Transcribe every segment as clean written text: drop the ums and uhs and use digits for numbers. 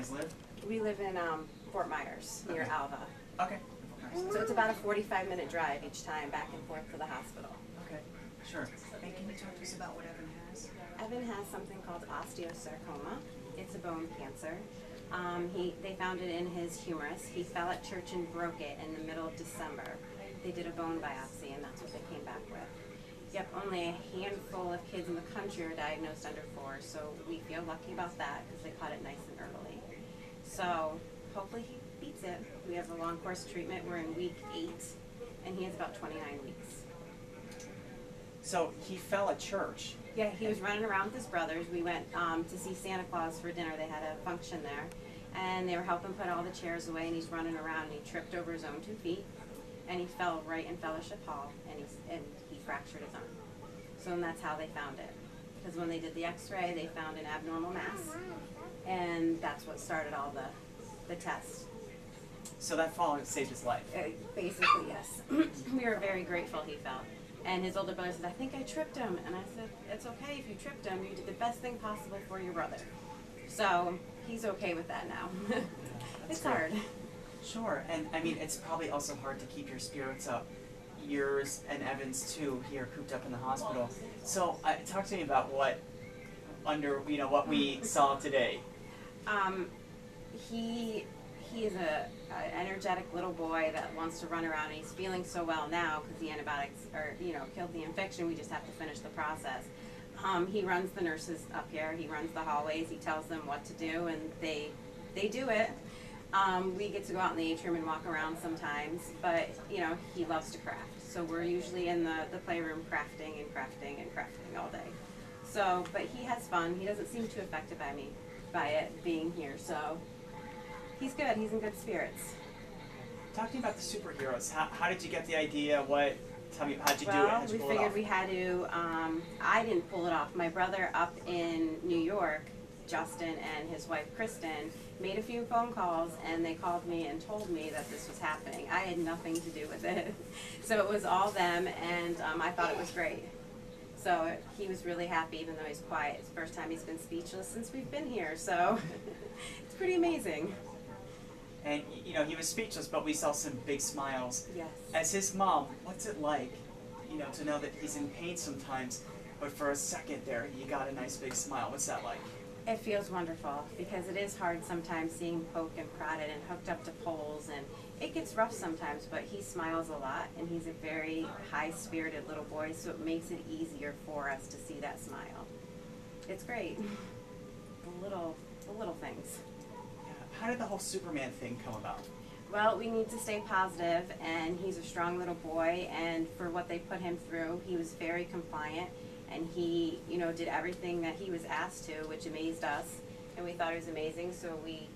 guys live? We live in Fort Myers, near Okay. Alva. Okay. So it's about a 45-minute drive each time back and forth to the hospital. Okay. Sure. And can you talk to us about what Evan has? Evan has something called osteosarcoma. It's a bone cancer. They found it in his humerus. He fell at church and broke it in the middle of December. They did a bone biopsy, and that's what they came back with. Yep, only a handful of kids in the country are diagnosed under 4, so we feel lucky about that because they caught it nice and early. So hopefully he beats it. We have a long course of treatment. We're in week 8, and he has about 29 weeks. So he fell at church. Yeah, he was running around with his brothers. We went to see Santa Claus for dinner. They had a function there, and they were helping put all the chairs away, and he's running around, and he tripped over his own 2 feet, and he fell right in Fellowship Hall, and he fractured his arm. So and that's how they found it. Because when they did the x-ray, they found an abnormal mass, and that's what started all the tests. So that fall saved his life. Basically, yes. We were very grateful he fell. And his older brother said, I think I tripped him. And I said, it's okay if you tripped him. You did the best thing possible for your brother. So he's okay with that now. It's great. hard. Sure. And I mean, it's probably also hard to keep your spirits up. Yours and Evan's too, here cooped up in the hospital. So talk to me about what we saw today. He is an energetic little boy that wants to run around, and he's feeling so well now because the antibiotics killed the infection. We just have to finish the process. He runs the nurses up here. He runs the hallways. He tells them what to do, and they do it. We get to go out in the atrium and walk around sometimes, but he loves to craft. So we're usually in the playroom crafting all day. So, but he has fun. He doesn't seem too affected by it being here. So he's good. He's in good spirits. Talk to me about the superheroes. How did you get the idea? Tell me, how'd you do it? Well, How'd you we pull it figured off? we had to, I didn't pull it off. My brother up in New York, Justin, and his wife Kristen made a few phone calls, and they called me and told me that this was happening. I had nothing to do with it. So it was all them, and I thought it was great. So he was really happy, even though he's quiet. It's the first time he's been speechless since we've been here, so it's pretty amazing. And he was speechless, but we saw some big smiles. Yes. As his mom, what's it like, to know that he's in pain sometimes, but for a second there, you got a nice big smile? What's that like? It feels wonderful because it is hard sometimes seeing poked and prodded and hooked up to poles, and it gets rough sometimes, but he smiles a lot, and he's a very high-spirited little boy, so it makes it easier for us to see that smile. It's great. The little things. Yeah. How did the whole Superman thing come about? Well, we need to stay positive, and he's a strong little boy, and for what they put him through, he was very compliant, and he, did everything that he was asked to, which amazed us, and we thought he was amazing, so we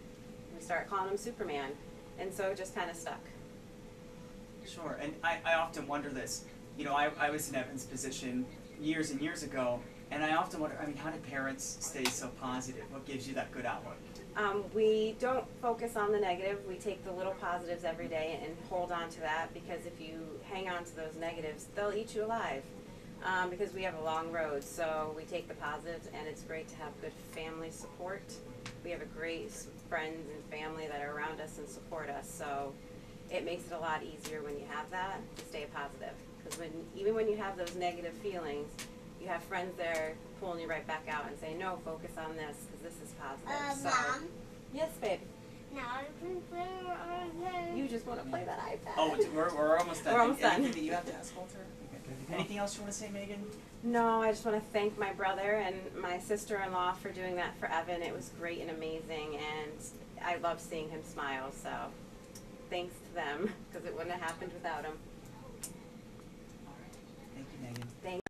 started calling him Superman, and so it just kind of stuck. Sure, and I often wonder this. I was in Evan's position years and years ago, and I often wonder, how do parents stay so positive? What gives you that good outlook? We don't focus on the negative. We take the little positives every day and hold on to that, because if you hang on to those negatives, they'll eat you alive. Because we have a long road, so we take the positives, and it's great to have good family support. We have a great friends and family that are around us and support us, so it makes it a lot easier when you have that to stay positive. Because even when you have those negative feelings, you have friends there pulling you right back out and saying, no, focus on this, because this is positive. So, Mom? yes, babe. No, I can play on iPad. You just want to play that iPad. Oh, we're almost done. We're almost done. Anything that you have to ask Walter? Okay. Anything else you want to say, Megan? No, I just want to thank my brother and my sister-in-law for doing that for Evan. It was great and amazing, and I love seeing him smile, so thanks to them, because it wouldn't have happened without him. All right. Thank you, Megan. Thank